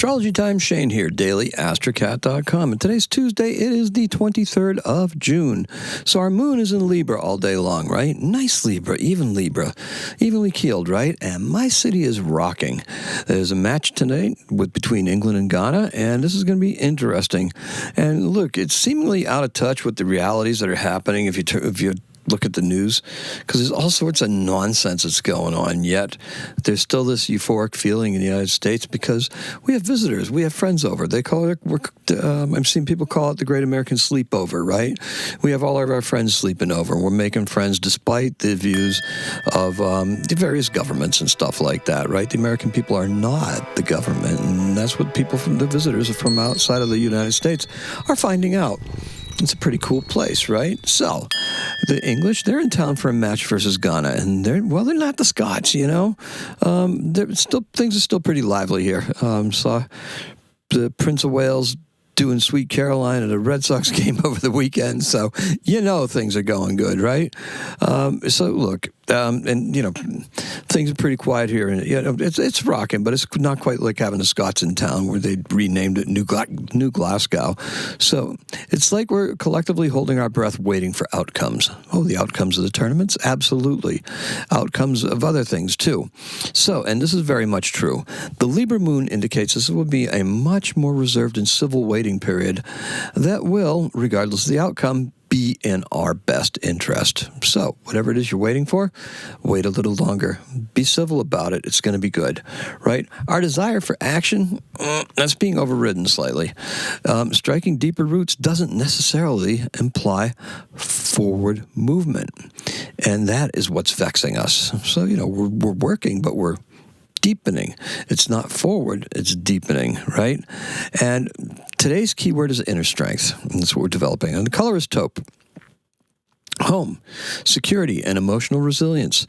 Astrology time, Shane here, dailyastrocat.com. And today's Tuesday, it is the 23rd of June. So our moon is in Libra all day long, right? Nice Libra, evenly keeled, right? And my city is rocking. There's a match tonight between England and Ghana, and this is going to be interesting. And look, it's seemingly out of touch with the realities that are happening if you look at the news, because there's all sorts of nonsense that's going on, yet there's still this euphoric feeling in the United States because we have visitors, we have friends over. They call it, I've seen people call it the Great American Sleepover, right? We have all of our friends sleeping over. We're making friends despite the views of the various governments and stuff like that, right? The American people are not the government, and that's what people from the visitors from outside of the United States are finding out. It's a pretty cool place, right? So, the English, they're in town for a match versus Ghana, and they're not the Scots, you know. Things are still pretty lively here. Saw the Prince of Wales doing Sweet Caroline at a Red Sox game over the weekend, so you know things are going good, right? So look, and you know, things are pretty quiet here, and you know, it's rocking, but it's not quite like having the Scots in town where they renamed it New Glasgow. So it's like we're collectively holding our breath, waiting for outcomes. Oh, the outcomes of the tournaments, absolutely. Outcomes of other things too. So, and this is very much true. The Libra moon indicates this will be a much more reserved and civil waiting period that will, regardless of the outcome, be in our best interest. So, whatever it is you're waiting for, wait a little longer. Be civil about it. It's going to be good, right? Our desire for action, that's being overridden slightly. Striking deeper roots doesn't necessarily imply forward movement. And that is what's vexing us. So, you know, we're working, but we're deepening. It's not forward, it's deepening, right? And today's keyword is inner strength. And that's what we're developing. And the color is taupe. Home, security, and emotional resilience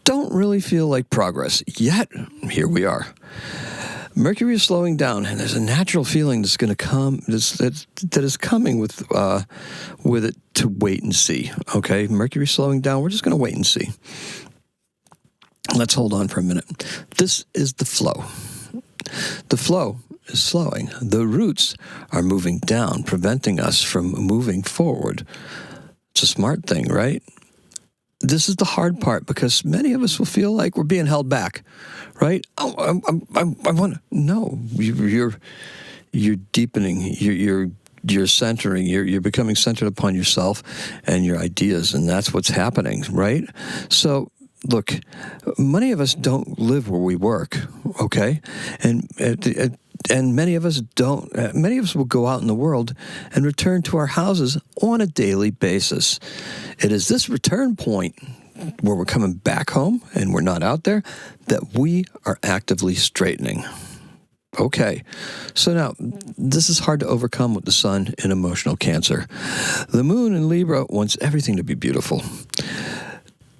don't really feel like progress, yet here we are. Mercury is slowing down, and there's a natural feeling that's going to come, that is coming with it to wait and see, okay? Mercury slowing down, we're just going to wait and see. Let's hold on for a minute. This is the flow. The flow is slowing. The roots are moving down, preventing us from moving forward. It's a smart thing, right? This is the hard part because many of us will feel like we're being held back, right? Oh, I want to. No, you're deepening. You're centering. You're becoming centered upon yourself and your ideas, and that's what's happening, right? So, look, many of us don't live where we work, okay? And many of us don't. Many of us will go out in the world and return to our houses on a daily basis. It is this return point where we're coming back home and we're not out there that we are actively straightening. Okay, so now, this is hard to overcome with the sun in emotional Cancer. The moon in Libra wants everything to be beautiful.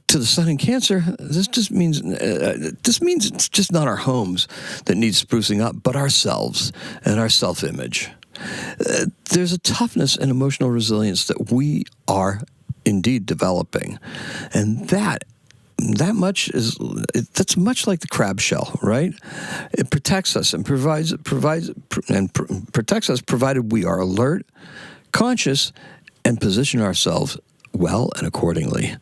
To the sun in Cancer, this means it's just not our homes that need sprucing up, but ourselves and our self-image. There's a toughness and emotional resilience that we are indeed developing, and that's much like the crab shell, right? It protects us and protects us provided we are alert, conscious, and position ourselves well and accordingly.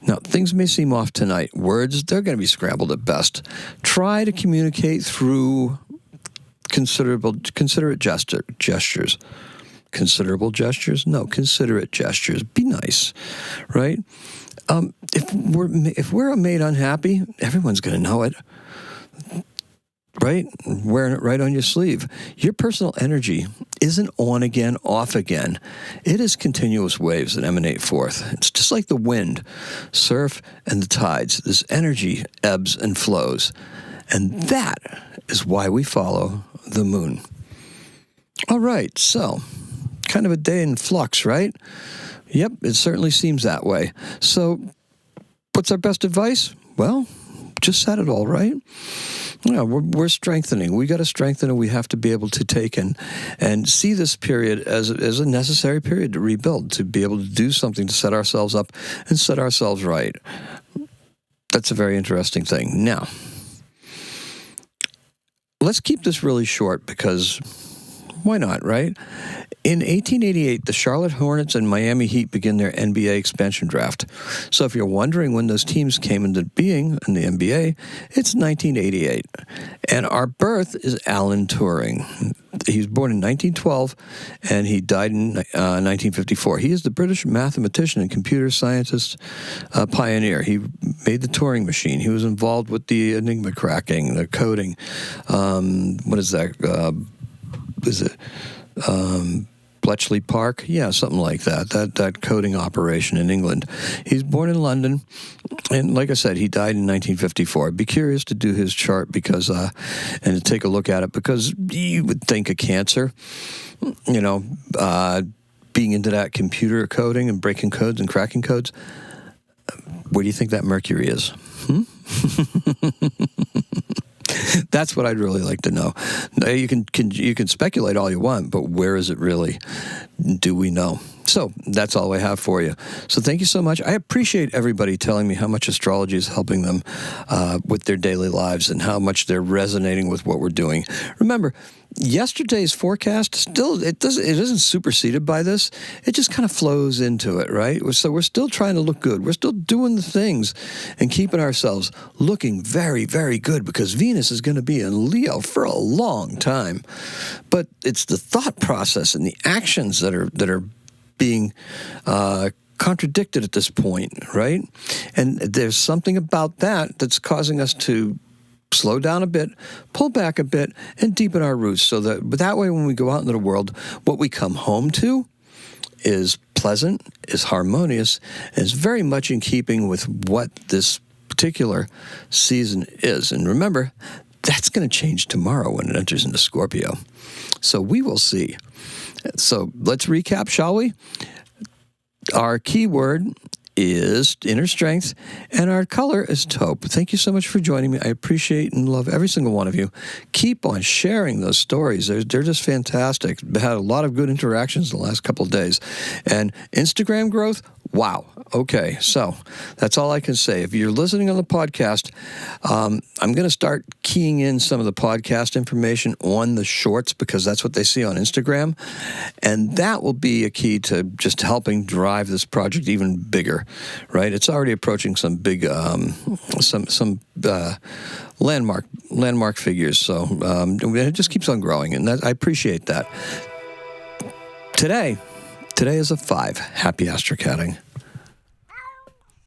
Now, things may seem off tonight. Words, they're going to be scrambled at best. Try to communicate through considerate gestures. Considerable gestures? No, considerate gestures. Be nice, right? If we're made unhappy, everyone's going to know it, right? Wearing it right on your sleeve. Your personal energy isn't on again, off again. It is continuous waves that emanate forth. It's just like the wind, surf, and the tides. This energy ebbs and flows. And that is why we follow the moon. All right, so kind of a day in flux, right? Yep, it certainly seems that way. So what's our best advice? Well, just said it all, right? Yeah, we're strengthening. We got to strengthen, and we have to be able to take and see this period as a necessary period to rebuild, to be able to do something to set ourselves up and set ourselves right. That's a very interesting thing. Now, let's keep this really short because why not, right? In 1888, the Charlotte Hornets and Miami Heat begin their NBA expansion draft. So if you're wondering when those teams came into being in the NBA, it's 1988. And our birth is Alan Turing. He was born in 1912, and he died in 1954. He is the British mathematician and computer scientist pioneer. He made the Turing machine. He was involved with the Enigma cracking, the coding. What is that? Is it Bletchley Park? Yeah, something like that. That coding operation in England. He's born in London, and like I said, he died in 1954. I'd be curious to do his chart because, and to take a look at it because you would think of cancer, being into that computer coding and breaking codes and cracking codes. Where do you think that Mercury is? That's what I'd really like to know. You can speculate all you want, but where is it really? Do we know? So that's all I have for you. So thank you so much. I appreciate everybody telling me how much astrology is helping them with their daily lives and how much they're resonating with what we're doing. Remember, yesterday's forecast it isn't superseded by this. It just kind of flows into it, right? So we're still trying to look good. We're still doing the things and keeping ourselves looking very, very good because Venus is going to be in Leo for a long time. But it's the thought process and the actions that are being contradicted at this point, right? And there's something about that that's causing us to slow down a bit, pull back a bit, and deepen our roots so that way when we go out into the world, what we come home to is pleasant, is harmonious, and is very much in keeping with what this particular season is. And remember, that's going to change tomorrow when it enters into Scorpio. So we will see. So let's recap, shall we? Our keyword is inner strength, and our color is taupe. Thank you so much for joining me. I appreciate and love every single one of you. Keep on sharing those stories. They're just fantastic. Had a lot of good interactions in the last couple of days. And Instagram growth, wow. Okay, so that's all I can say. If you're listening on the podcast, I'm going to start keying in some of the podcast information on the shorts because that's what they see on Instagram. And that will be a key to just helping drive this project even bigger, right? It's already approaching some big, landmark figures. So it just keeps on growing, and I appreciate that. Today is a 5. Happy astrocatting.